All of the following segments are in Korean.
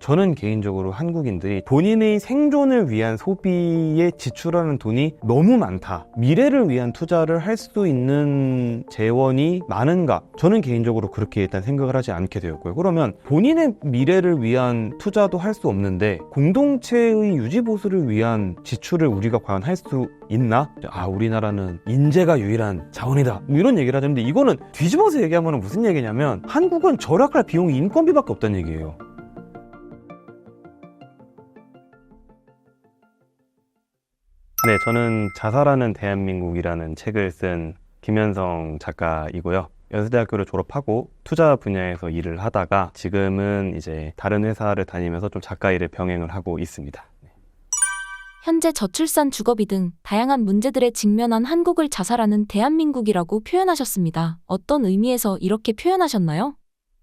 저는 개인적으로 한국인들이 본인의 생존을 위한 소비에 지출하는 돈이 너무 많다. 미래를 위한 투자를 할 수 있는 재원이 많은가? 저는 개인적으로 그렇게 일단 생각을 하지 않게 되었고요. 그러면 본인의 미래를 위한 투자도 할 수 없는데 공동체의 유지보수를 위한 지출을 우리가 과연 할 수 있나? 우리나라는 인재가 유일한 자원이다. 뭐 이런 얘기를 하는데 이거는 뒤집어서 얘기하면 무슨 얘기냐면 한국은 절약할 비용이 인건비밖에 없다는 얘기예요. 네, 저는 자살하는 대한민국이라는 책을 쓴 김현성 작가이고요. 연세대학교를 졸업하고 투자 분야에서 일을 하다가 지금은 이제 다른 회사를 다니면서 좀 작가 일을 병행을 하고 있습니다. 현재 저출산, 주거비 등 다양한 문제들에 직면한 한국을 자살하는 대한민국이라고 표현하셨습니다. 어떤 의미에서 이렇게 표현하셨나요?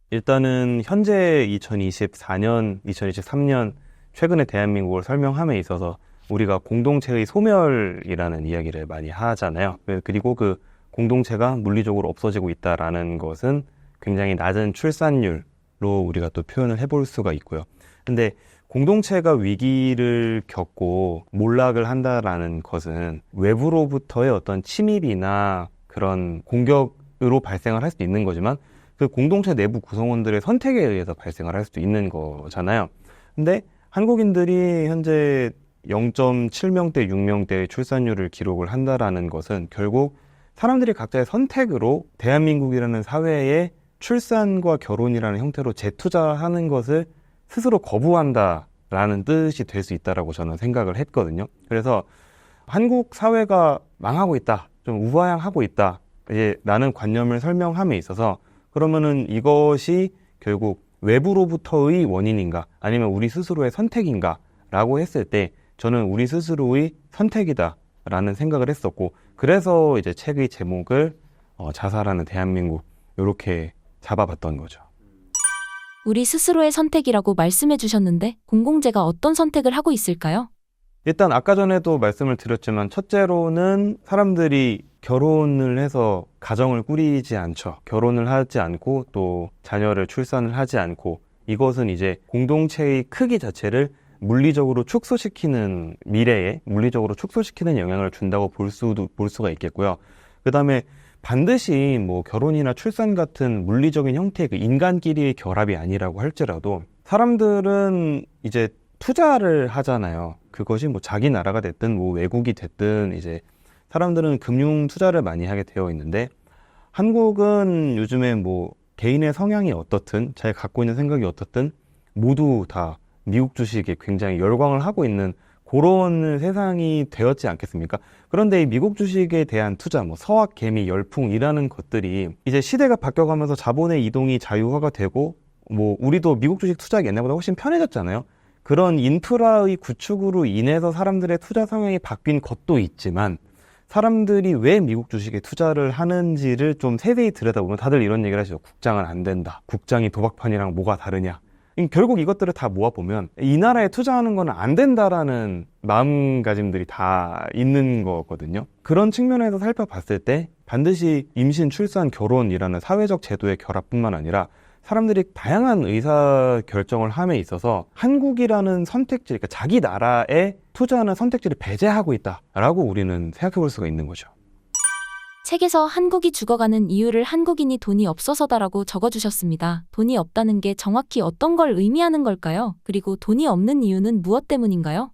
일단은 현재 2024년, 2023년 최근의 대한민국을 설명함에 있어서 우리가 공동체의 소멸이라는 이야기를 많이 하잖아요. 그리고 그 공동체가 물리적으로 없어지고 있다라는 것은 굉장히 낮은 출산율로 우리가 또 표현을 해볼 수가 있고요. 근데 공동체가 위기를 겪고 몰락을 한다라는 것은 외부로부터의 어떤 침입이나 그런 공격으로 발생을 할 수도 있는 거지만 그 공동체 내부 구성원들의 선택에 의해서 발생을 할 수도 있는 거잖아요. 근데 한국인들이 현재 0.7명대, 6명대의 출산율을 기록을 한다라는 것은 결국 사람들이 각자의 선택으로 대한민국이라는 사회에 출산과 결혼이라는 형태로 재투자하는 것을 스스로 거부한다라는 뜻이 될 수 있다라고 저는 생각을 했거든요. 그래서 한국 사회가 망하고 있다, 좀 우하향하고 있다, 라는 관념을 설명함에 있어서 그러면은 이것이 결국 외부로부터의 원인인가 아니면 우리 스스로의 선택인가 라고 했을 때 저는 우리 스스로의 선택이다 라는 생각을 했었고 그래서 이제 책의 제목을 자살하는 대한민국 이렇게 잡아봤던 거죠. 우리 스스로의 선택이라고 말씀해 주셨는데 공공재가 어떤 선택을 하고 있을까요? 일단 아까 전에도 말씀을 드렸지만 첫째로는 사람들이 결혼을 해서 가정을 꾸리지 않죠. 결혼을 하지 않고 또 자녀를 출산을 하지 않고 이것은 이제 공동체의 크기 자체를 물리적으로 축소시키는 미래에 물리적으로 축소시키는 영향을 준다고 볼 수가 있겠고요. 그 다음에 반드시 뭐 결혼이나 출산 같은 물리적인 형태의 그 인간끼리의 결합이 아니라고 할지라도 사람들은 이제 투자를 하잖아요. 그것이 뭐 자기 나라가 됐든 뭐 외국이 됐든 이제 사람들은 금융 투자를 많이 하게 되어 있는데 한국은 요즘에 뭐 개인의 성향이 어떻든 자기 갖고 있는 생각이 어떻든 모두 다 미국 주식에 굉장히 열광을 하고 있는 그런 세상이 되었지 않겠습니까? 그런데 이 미국 주식에 대한 투자, 뭐 서학, 개미, 열풍이라는 것들이 이제 시대가 바뀌어가면서 자본의 이동이 자유화가 되고 뭐 우리도 미국 주식 투자가 옛날보다 훨씬 편해졌잖아요. 그런 인프라의 구축으로 인해서 사람들의 투자 성향이 바뀐 것도 있지만 사람들이 왜 미국 주식에 투자를 하는지를 좀 세세히 들여다보면 다들 이런 얘기를 하시죠. 국장은 안 된다. 국장이 도박판이랑 뭐가 다르냐. 결국 이것들을 다 모아보면 이 나라에 투자하는 건 안 된다라는 마음가짐들이 다 있는 거거든요. 그런 측면에서 살펴봤을 때 반드시 임신, 출산, 결혼이라는 사회적 제도의 결합뿐만 아니라 사람들이 다양한 의사결정을 함에 있어서 한국이라는 선택지, 그러니까 자기 나라에 투자하는 선택지를 배제하고 있다라고 우리는 생각해 볼 수가 있는 거죠. 책에서 한국이 죽어가는 이유를 한국인이 돈이 없어서다라고 적어주셨습니다. 돈이 없다는 게 정확히 어떤 걸 의미하는 걸까요? 그리고 돈이 없는 이유는 무엇 때문인가요?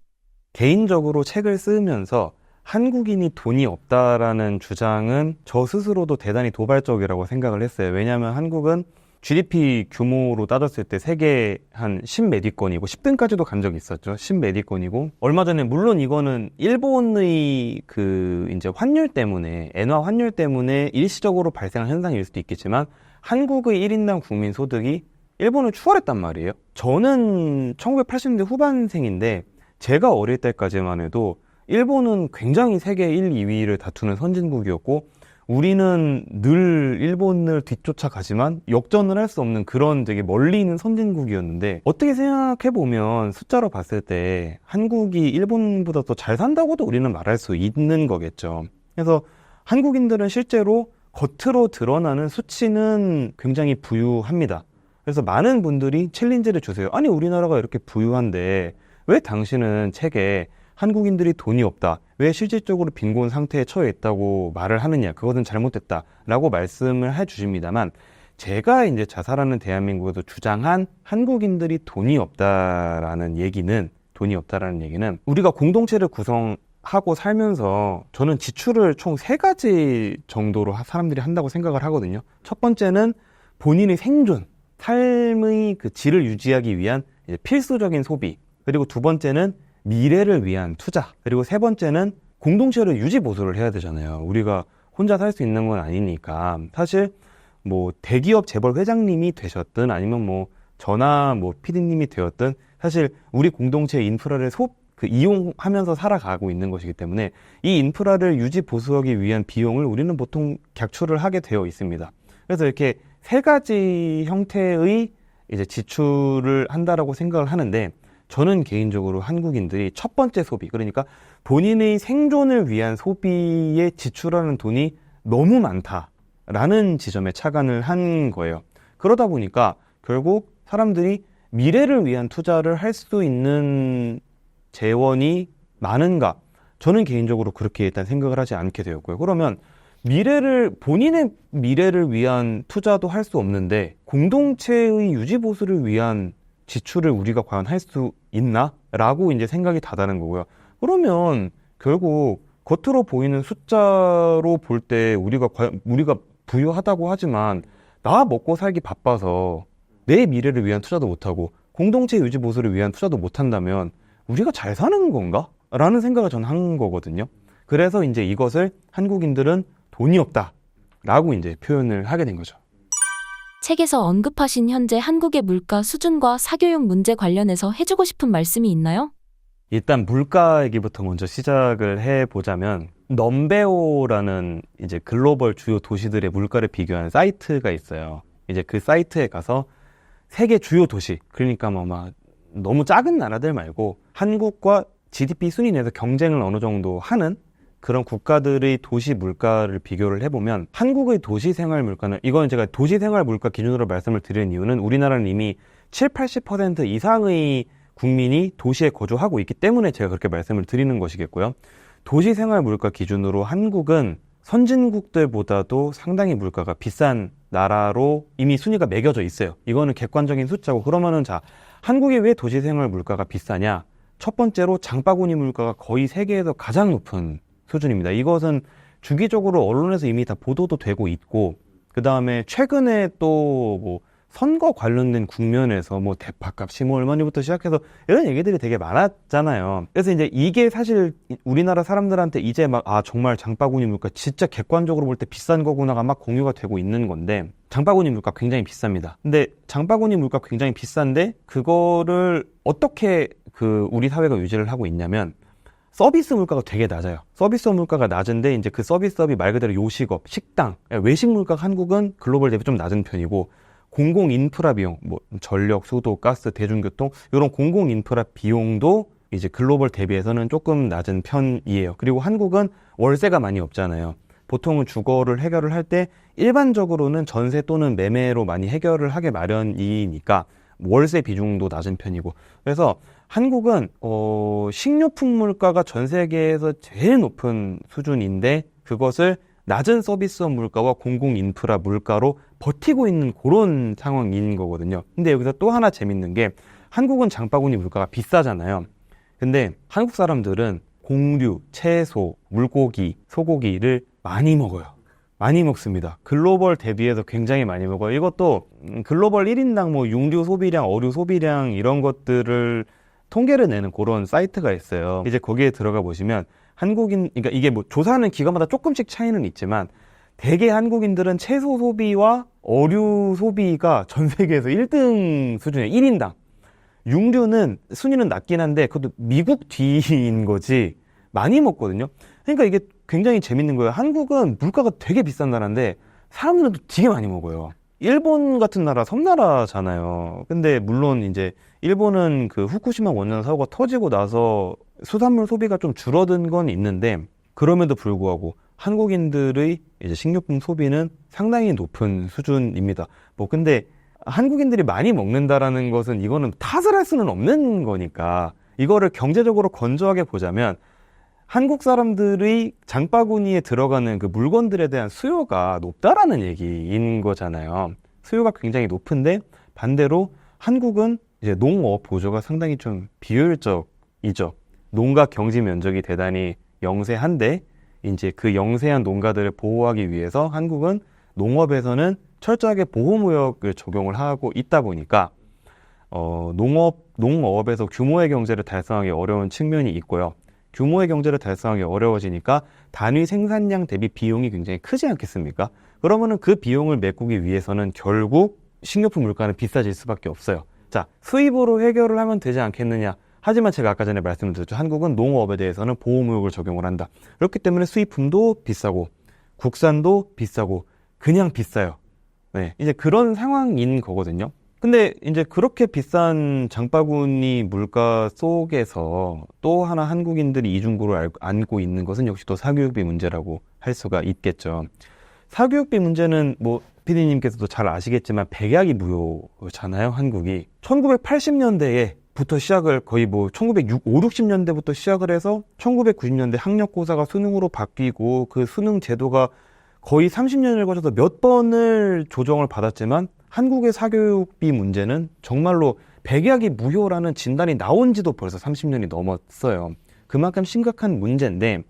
개인적으로 책을 쓰면서 한국인이 돈이 없다라는 주장은 저 스스로도 대단히 도발적이라고 생각을 했어요. 왜냐하면 한국은 GDP 규모로 따졌을 때 세계 한 10몇위권이고 10등까지도 간 적이 있었죠. 10몇위권이고 얼마 전에 물론 이거는 일본의 그 이제 환율 때문에 엔화 환율 때문에 일시적으로 발생한 현상일 수도 있겠지만 한국의 1인당 국민 소득이 일본을 추월했단 말이에요. 저는 1980년대 후반생인데 제가 어릴 때까지만 해도 일본은 굉장히 세계 1, 2위를 다투는 선진국이었고 우리는 늘 일본을 뒤쫓아가지만 역전을 할 수 없는 그런 되게 멀리 있는 선진국이었는데 어떻게 생각해보면 숫자로 봤을 때 한국이 일본보다 더 잘 산다고도 우리는 말할 수 있는 거겠죠. 그래서 한국인들은 실제로 겉으로 드러나는 수치는 굉장히 부유합니다. 그래서 많은 분들이 챌린지를 주세요. 아니, 우리나라가 이렇게 부유한데 왜 당신은 책에 한국인들이 돈이 없다, 왜 실질적으로 빈곤 상태에 처해 있다고 말을 하느냐, 그것은 잘못됐다 라고 말씀을 해 주십니다만, 제가 이제 자살하는 대한민국에서 주장한 한국인들이 돈이 없다라는 얘기는 우리가 공동체를 구성하고 살면서 저는 지출을 총 3가지 정도로 사람들이 한다고 생각을 하거든요. 첫 번째는 본인의 생존, 삶의 그 질을 유지하기 위한 이제 필수적인 소비, 그리고 두 번째는 미래를 위한 투자, 그리고 세 번째는 공동체를 유지 보수를 해야 되잖아요. 우리가 혼자 살 수 있는 건 아니니까. 사실 뭐 대기업 재벌 회장님이 되셨든 아니면 뭐 저나 뭐 PD님이 되었든 사실 우리 공동체의 인프라를 이용하면서 살아가고 있는 것이기 때문에 이 인프라를 유지 보수하기 위한 비용을 우리는 보통 객출을 하게 되어 있습니다. 그래서 이렇게 3가지 형태의 이제 지출을 한다라고 생각을 하는데, 저는 개인적으로 한국인들이 첫 번째 소비, 그러니까 본인의 생존을 위한 소비에 지출하는 돈이 너무 많다라는 지점에 착안을 한 거예요. 그러다 보니까 결국 사람들이 미래를 위한 투자를 할 수 있는 재원이 많은가? 저는 개인적으로 그렇게 일단 생각을 하지 않게 되었고요. 그러면 본인의 미래를 위한 투자도 할 수 없는데 공동체의 유지 보수를 위한 지출을 우리가 과연 할 수 있나? 라고 이제 생각이 다다는 거고요. 그러면 결국 겉으로 보이는 숫자로 볼 때 우리가 부유하다고 하지만 나 먹고 살기 바빠서 내 미래를 위한 투자도 못하고 공동체 유지 보수를 위한 투자도 못한다면 우리가 잘 사는 건가? 라는 생각을 저는 한 거거든요. 그래서 이제 이것을 한국인들은 돈이 없다 라고 이제 표현을 하게 된 거죠. 책에서 언급하신 현재 한국의 물가 수준과 사교육 문제 관련해서 해주고 싶은 말씀이 있나요? 일단 물가 얘기부터 먼저 시작을 해보자면, 넘베오라는 이제 글로벌 주요 도시들의 물가를 비교하는 사이트가 있어요. 이제 그 사이트에 가서 세계 주요 도시, 그러니까 뭐 막 너무 작은 나라들 말고 한국과 GDP 순위 내에서 경쟁을 어느 정도 하는 그런 국가들의 도시 물가를 비교를 해보면, 한국의 도시 생활 물가는, 이건 제가 도시 생활 물가 기준으로 말씀을 드리는 이유는 우리나라는 이미 70-80% 이상의 국민이 도시에 거주하고 있기 때문에 제가 그렇게 말씀을 드리는 것이겠고요. 도시 생활 물가 기준으로 한국은 선진국들보다도 상당히 물가가 비싼 나라로 이미 순위가 매겨져 있어요. 이거는 객관적인 숫자고, 그러면은 자, 한국이 왜 도시 생활 물가가 비싸냐? 첫 번째로 장바구니 물가가 거의 세계에서 가장 높은 수준입니다. 이것은 주기적으로 언론에서 이미 다 보도도 되고 있고, 그 다음에 최근에 또 뭐 선거 관련된 국면에서 뭐 대파값 15얼마니부터 시작해서 이런 얘기들이 되게 많았잖아요. 그래서 이제 이게 사실 우리나라 사람들한테 이제 막 정말 장바구니 물가 진짜 객관적으로 볼 때 비싼 거구나가 막 공유가 되고 있는 건데, 장바구니 물가 굉장히 비쌉니다. 근데 장바구니 물가 굉장히 비싼데 그거를 어떻게 우리 사회가 유지를 하고 있냐면, 서비스 물가가 되게 낮아요. 서비스 물가가 낮은데 이제 그 서비스업이 말 그대로 요식업, 식당, 외식 물가가 한국은 글로벌 대비 좀 낮은 편이고, 공공 인프라 비용, 뭐 전력, 수도, 가스, 대중교통 이런 공공 인프라 비용도 이제 글로벌 대비해서는 조금 낮은 편이에요. 그리고 한국은 월세가 많이 없잖아요. 보통은 주거를 해결을 할 때 일반적으로는 전세 또는 매매로 많이 해결을 하게 마련이니까 월세 비중도 낮은 편이고, 그래서 한국은 식료품 물가가 전 세계에서 제일 높은 수준인데 그것을 낮은 서비스업 물가와 공공 인프라 물가로 버티고 있는 그런 상황인 거거든요. 근데 여기서 또 하나 재밌는 게, 한국은 장바구니 물가가 비싸잖아요. 근데 한국 사람들은 공류, 채소, 물고기, 소고기를 많이 먹어요. 많이 먹습니다. 글로벌 대비해서 굉장히 많이 먹어요. 이것도 글로벌 1인당 뭐 육류 소비량, 어류 소비량 이런 것들을 통계를 내는 그런 사이트가 있어요. 이제 거기에 들어가 보시면 그러니까 이게 뭐 조사하는 기관마다 조금씩 차이는 있지만 대개 한국인들은 채소 소비와 어류 소비가 전 세계에서 1등 수준이에요. 1인당. 육류는 순위는 낮긴 한데 그것도 미국 뒤인 거지 많이 먹거든요. 그러니까 이게 굉장히 재밌는 거예요. 한국은 물가가 되게 비싼 나라인데 사람들은 또 되게 많이 먹어요. 일본 같은 나라 섬나라잖아요. 근데 물론 이제 일본은 그 후쿠시마 원전 사고가 터지고 나서 수산물 소비가 좀 줄어든 건 있는데, 그럼에도 불구하고 한국인들의 이제 식료품 소비는 상당히 높은 수준입니다. 뭐 근데 한국인들이 많이 먹는다라는 것은 이거는 탓을 할 수는 없는 거니까 이거를 경제적으로 건조하게 보자면 한국 사람들의 장바구니에 들어가는 그 물건들에 대한 수요가 높다라는 얘기인 거잖아요. 수요가 굉장히 높은데 반대로 한국은 이제 농업 보조가 상당히 좀 비효율적이죠. 농가 경지 면적이 대단히 영세한데 이제 그 영세한 농가들을 보호하기 위해서 한국은 농업에서는 철저하게 보호무역을 적용을 하고 있다 보니까 농업에서 규모의 경제를 달성하기 어려운 측면이 있고요. 규모의 경제를 달성하기 어려워지니까 단위 생산량 대비 비용이 굉장히 크지 않겠습니까? 그러면은 그 비용을 메꾸기 위해서는 결국 식료품 물가는 비싸질 수밖에 없어요. 자, 수입으로 해결을 하면 되지 않겠느냐? 하지만 제가 아까 전에 말씀드렸죠. 한국은 농업에 대해서는 보호무역을 적용을 한다. 그렇기 때문에 수입품도 비싸고 국산도 비싸고 그냥 비싸요. 네, 이제 그런 상황인 거거든요. 근데 이제 그렇게 비싼 장바구니 물가 속에서 또 하나 한국인들이 이중고를 안고 있는 것은 역시 또 사교육비 문제라고 할 수가 있겠죠. 사교육비 문제는 뭐 PD님께서도 잘 아시겠지만 백약이 무효잖아요, 한국이. 1980년대에부터 시작을 거의 뭐 1960, 60년대부터 시작을 해서 1990년대 학력고사가 수능으로 바뀌고 그 수능 제도가 거의 30년을 거쳐서 몇 번을 조정을 받았지만 한국의 사교육비 문제는 정말로 백약이 무효라는 진단이 나온 지도 벌써 30년이 넘었어요. 그만큼 심각한 문제인데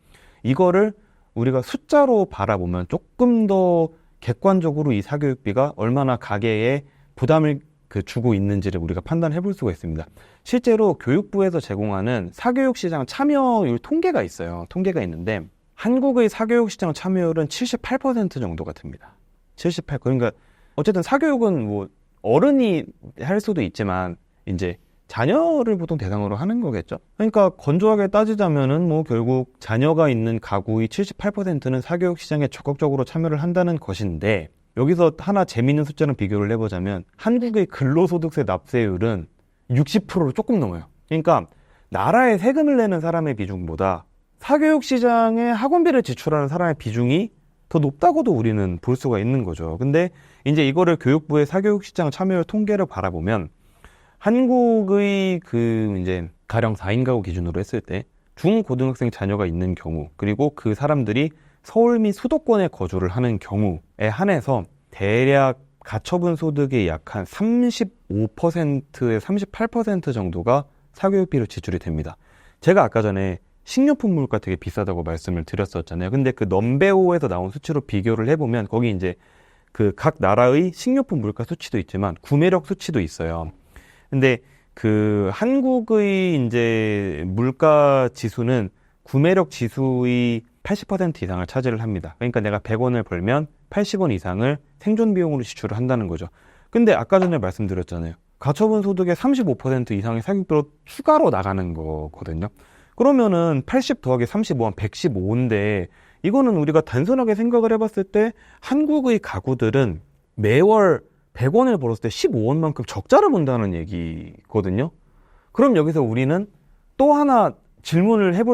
이거를 우리가 숫자로 바라보면 조금 더 객관적으로 이 사교육비가 얼마나 가계에 부담을 주고 있는지를 우리가 판단해 볼 수가 있습니다. 실제로 교육부에서 제공하는 사교육 시장 참여율 통계가 있어요. 통계가 있는데 한국의 사교육 시장 참여율은 78% 정도가 됩니다. 78%. 그러니까 어쨌든 사교육은 뭐 어른이 할 수도 있지만 이제 자녀를 보통 대상으로 하는 거겠죠. 그러니까 건조하게 따지자면은 뭐 결국 자녀가 있는 가구의 78%는 사교육 시장에 적극적으로 참여를 한다는 것인데 여기서 하나 재미있는 숫자랑 비교를 해보자면 한국의 근로소득세 납세율은 60%로 조금 넘어요. 그러니까 나라에 세금을 내는 사람의 비중보다 사교육 시장에 학원비를 지출하는 사람의 비중이 더 높다고도 우리는 볼 수가 있는 거죠. 근데 이제 이거를 교육부의 사교육 시장 참여율 통계를 바라보면 한국의 이제 가령 4인 가구 기준으로 했을 때 중고등학생 자녀가 있는 경우 그리고 그 사람들이 서울 및 수도권에 거주를 하는 경우에 한해서 대략 가처분 소득의 약 한 35%에 38% 정도가 사교육비로 지출이 됩니다. 제가 아까 전에 식료품 물가 되게 비싸다고 말씀을 드렸었잖아요. 근데 그 넘베오에서 나온 수치로 비교를 해보면 거기 이제 그 각 나라의 식료품 물가 수치도 있지만 구매력 수치도 있어요. 근데 그 한국의 이제 물가 지수는 구매력 지수의 80% 이상을 차지를 합니다. 그러니까 내가 100원을 벌면 80원 이상을 생존 비용으로 지출을 한다는 거죠. 근데 아까 전에 말씀드렸잖아요. 가처분 소득의 35% 이상의 사교육비로 추가로 나가는 거거든요. 그러면은 80 더하기 35한 115인데 이거는 우리가 단순하게 생각을 해봤을 때 한국의 가구들은 매월 100원을 벌었을 때 15원만큼 적자를 본다는 얘기거든요. 그럼 여기서 우리는 또 하나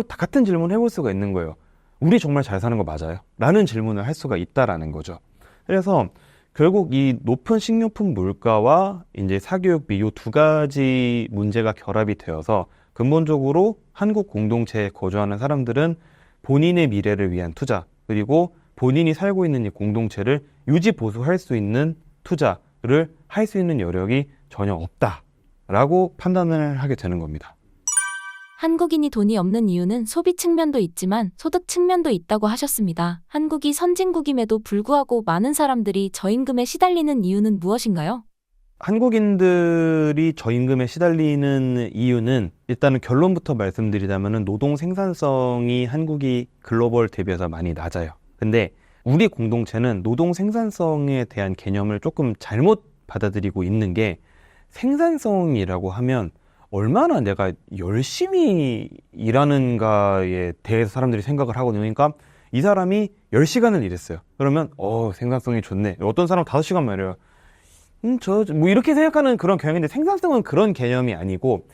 같은 질문을 해볼 수가 있는 거예요. 우리 정말 잘 사는 거 맞아요? 라는 질문을 할 수가 있다라는 거죠. 그래서 결국 이 높은 식료품 물가와 이제 사교육비 이 두 가지 문제가 결합이 되어서 근본적으로 한국 공동체에 거주하는 사람들은 본인의 미래를 위한 투자 그리고 본인이 살고 있는 이 공동체를 유지 보수할 수 있는 투자를 할 수 있는 여력이 전혀 없다라고 판단을 하게 되는 겁니다. 한국인이 돈이 없는 이유는 소비 측면도 있지만 소득 측면도 있다고 하셨습니다. 한국이 선진국임에도 불구하고 많은 사람들이 저임금에 시달리는 이유는 무엇인가요? 한국인들이 저임금에 시달리는 이유는 일단은 결론부터 말씀드리자면 노동 생산성이 한국이 글로벌 대비해서 많이 낮아요. 근데 우리 공동체는 노동 생산성에 대한 개념을 조금 잘못 받아들이고 있는 게 생산성이라고 하면 얼마나 내가 열심히 일하는가에 대해서 사람들이 생각을 하거든요. 그러니까 이 사람이 10시간을 일했어요. 그러면 생산성이 좋네. 어떤 사람 5시간 말이에요. 뭐 이렇게 생각하는 그런 경향인데 생산성은 그런 개념이 아니고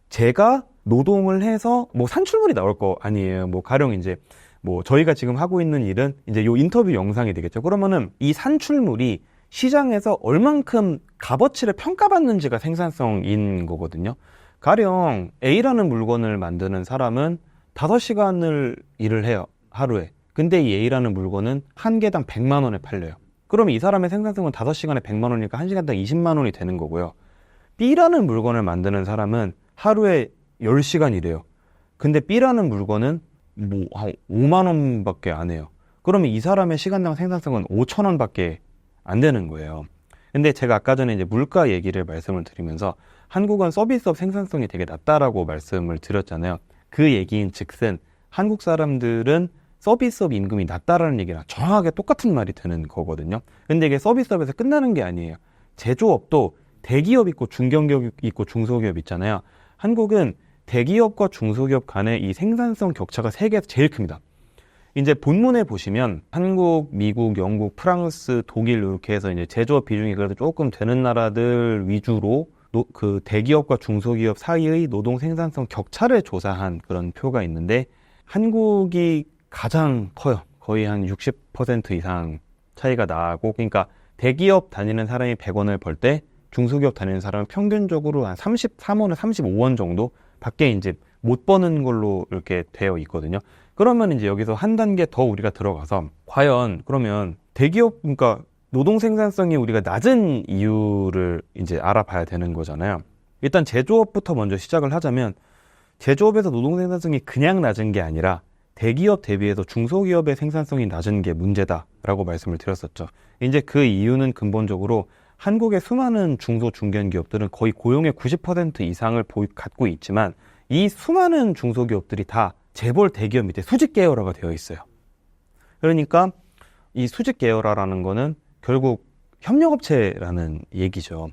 제가 노동을 해서 뭐 산출물이 나올 거 아니에요. 뭐 가령 이제 뭐 저희가 지금 하고 있는 일은 이제 요 인터뷰 영상이 되겠죠. 그러면은 이 산출물이 시장에서 얼만큼 값어치를 평가받는지가 생산성인 거거든요. 가령 A라는 물건을 만드는 사람은 5시간을 일을 해요, 하루에. 근데 이 A라는 물건은 한 개당 100만 원에 팔려요. 그럼 이 사람의 생산성은 5시간에 100만 원이니까 1시간당 20만 원이 되는 거고요. B라는 물건을 만드는 사람은 하루에 10시간 일해요. 근데 B라는 물건은 뭐 한 5만 원밖에 안 해요. 그러면 이 사람의 시간당 생산성은 5천 원밖에 안 되는 거예요. 근데 제가 아까 전에 이제 물가 얘기를 말씀을 드리면서 한국은 서비스업 생산성이 되게 낮다라고 말씀을 드렸잖아요. 그 얘기인 즉슨 한국 사람들은 서비스업 임금이 낮다라는 얘기랑 정확하게 똑같은 말이 되는 거거든요. 근데 이게 서비스업에서 끝나는 게 아니에요. 제조업도 대기업 있고 중견기업 있고 중소기업 있잖아요. 한국은 대기업과 중소기업 간의 이 생산성 격차가 세계에서 제일 큽니다. 이제 본문에 보시면 한국, 미국, 영국, 프랑스, 독일 이렇게 해서 이제 제조업 비중이 그래도 조금 되는 나라들 위주로 그 대기업과 중소기업 사이의 노동 생산성 격차를 조사한 그런 표가 있는데 한국이 가장 커요. 거의 한 60% 이상 차이가 나고, 그러니까 대기업 다니는 사람이 100원을 벌 때 중소기업 다니는 사람은 평균적으로 한 33원에서 35원 정도 밖에 이제 못 버는 걸로 이렇게 되어 있거든요. 그러면 이제 여기서 한 단계 더 우리가 들어가서 과연 그러면 대기업, 그러니까 노동 생산성이 우리가 낮은 이유를 이제 알아봐야 되는 거잖아요. 일단 제조업부터 먼저 시작을 하자면 제조업에서 노동 생산성이 그냥 낮은 게 아니라 대기업 대비해서 중소기업의 생산성이 낮은 게 문제다라고 말씀을 드렸었죠. 이제 그 이유는 근본적으로 한국의 수많은 중소 중견 기업들은 거의 고용의 90% 이상을 갖고 있지만 이 수많은 중소기업들이 다 재벌 대기업 밑에 수직 계열화가 되어 있어요. 그러니까 이 수직 계열화라는 거는 결국 협력업체라는 얘기죠.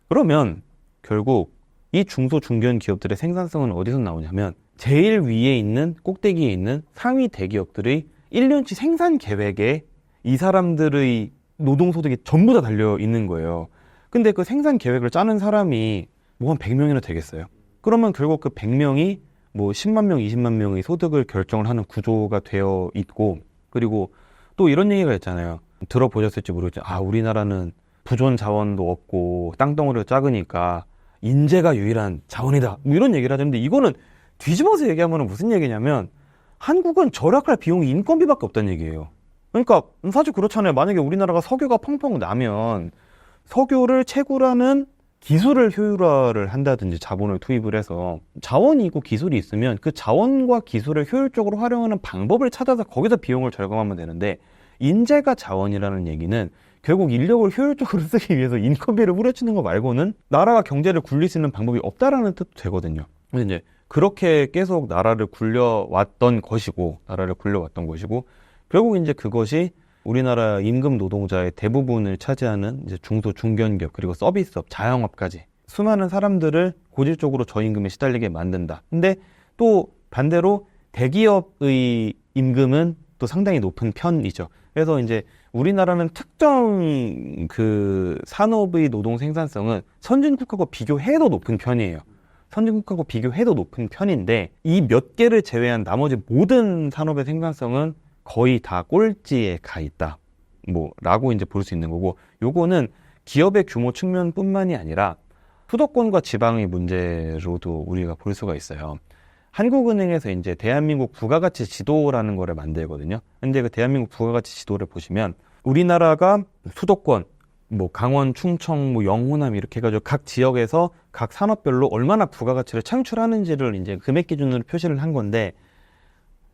그러면 결국 이 중소 중견 기업들의 생산성은 어디서 나오냐면 제일 위에 있는 꼭대기에 있는 상위 대기업들의 1년치 생산 계획에 이 사람들의 노동소득이 전부 다 달려 있는 거예요. 근데 그 생산 계획을 짜는 사람이 뭐 한 100명이나 되겠어요. 그러면 결국 그 100명이 뭐 10만 명, 20만 명의 소득을 결정을 하는 구조가 되어 있고, 그리고 또 이런 얘기가 있잖아요. 들어보셨을지 모르겠지만 우리나라는 부존 자원도 없고 땅덩어리가 작으니까 인재가 유일한 자원이다, 뭐 이런 얘기를 하는데, 이거는 뒤집어서 얘기하면 무슨 얘기냐면 한국은 절약할 비용이 인건비밖에 없다는 얘기예요. 그러니까 사실 그렇잖아요. 만약에 우리나라가 석유가 펑펑 나면 석유를 채굴하는 기술을 효율화를 한다든지 자본을 투입을 해서 자원이 있고 기술이 있으면 그 자원과 기술을 효율적으로 활용하는 방법을 찾아서 거기서 비용을 절감하면 되는데, 인재가 자원이라는 얘기는 결국 인력을 효율적으로 쓰기 위해서 인건비를 후려치는 거 말고는 나라가 경제를 굴릴 수 있는 방법이 없다라는 뜻도 되거든요. 근데 이제 그렇게 계속 나라를 굴려왔던 것이고 결국 이제 그것이 우리나라 임금 노동자의 대부분을 차지하는 이제 중소 중견기업 그리고 서비스업, 자영업까지 수많은 사람들을 고질적으로 저임금에 시달리게 만든다. 근데 또 반대로 대기업의 임금은 또 상당히 높은 편이죠. 그래서 이제 우리나라는 특정 그 산업의 노동 생산성은 선진국하고 비교해도 높은 편이에요. 선진국하고 비교해도 높은 편인데 이 몇 개를 제외한 나머지 모든 산업의 생산성은 거의 다 꼴찌에 가 있다, 라고 이제 볼 수 있는 거고, 요거는 기업의 규모 측면뿐만이 아니라 수도권과 지방의 문제로도 우리가 볼 수가 있어요. 한국은행에서 이제 대한민국 부가가치 지도라는 거를 만들거든요. 근데 그 대한민국 부가가치 지도를 보시면 우리나라가 수도권, 강원, 충청, 영호남 이렇게 해가지고 각 지역에서 각 산업별로 얼마나 부가가치를 창출하는지를 이제 금액 기준으로 표시를 한 건데,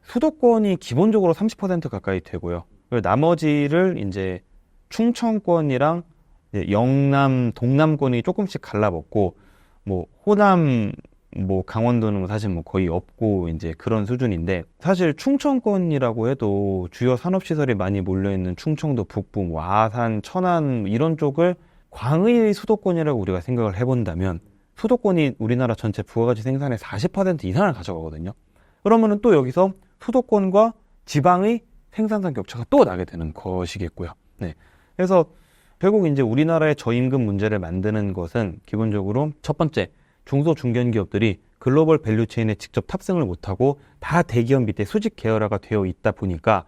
수도권이 기본적으로 30% 가까이 되고요. 그리고 나머지를 이제 충청권이랑 이제 영남, 동남권이 조금씩 갈라먹고, 호남, 강원도는 사실 거의 없고 이제 그런 수준인데, 사실 충청권이라고 해도 주요 산업시설이 많이 몰려있는 충청도 북부, 아산, 천안 이런 쪽을 광의 수도권이라고 우리가 생각을 해본다면 수도권이 우리나라 전체 부가가치 생산의 40% 이상을 가져가거든요. 그러면은 또 여기서 수도권과 지방의 생산성 격차가 또 나게 되는 것이겠고요. 네. 그래서 결국 이제 우리나라의 저임금 문제를 만드는 것은 기본적으로 첫 번째, 중소 중견 기업들이 글로벌 밸류체인에 직접 탑승을 못하고 다 대기업 밑에 수직 계열화가 되어 있다 보니까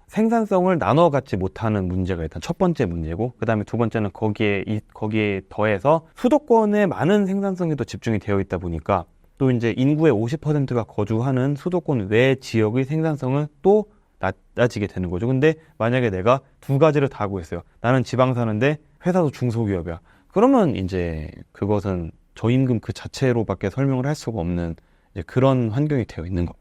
생산성을 나눠 갖지 못하는 문제가 일단 첫 번째 문제고, 그 다음에 두 번째는 거기에 더해서 수도권에 많은 생산성이 또 집중이 되어 있다 보니까 또 이제 인구의 50%가 거주하는 수도권 외 지역의 생산성은 또 낮아지게 되는 거죠. 근데 만약에 내가 두 가지를 다 하고 있어요. 나는 지방 사는데 회사도 중소기업이야. 그러면 이제 그것은 저임금 그 자체로밖에 설명을 할 수가 없는 이제 그런 환경이 되어 있는 거.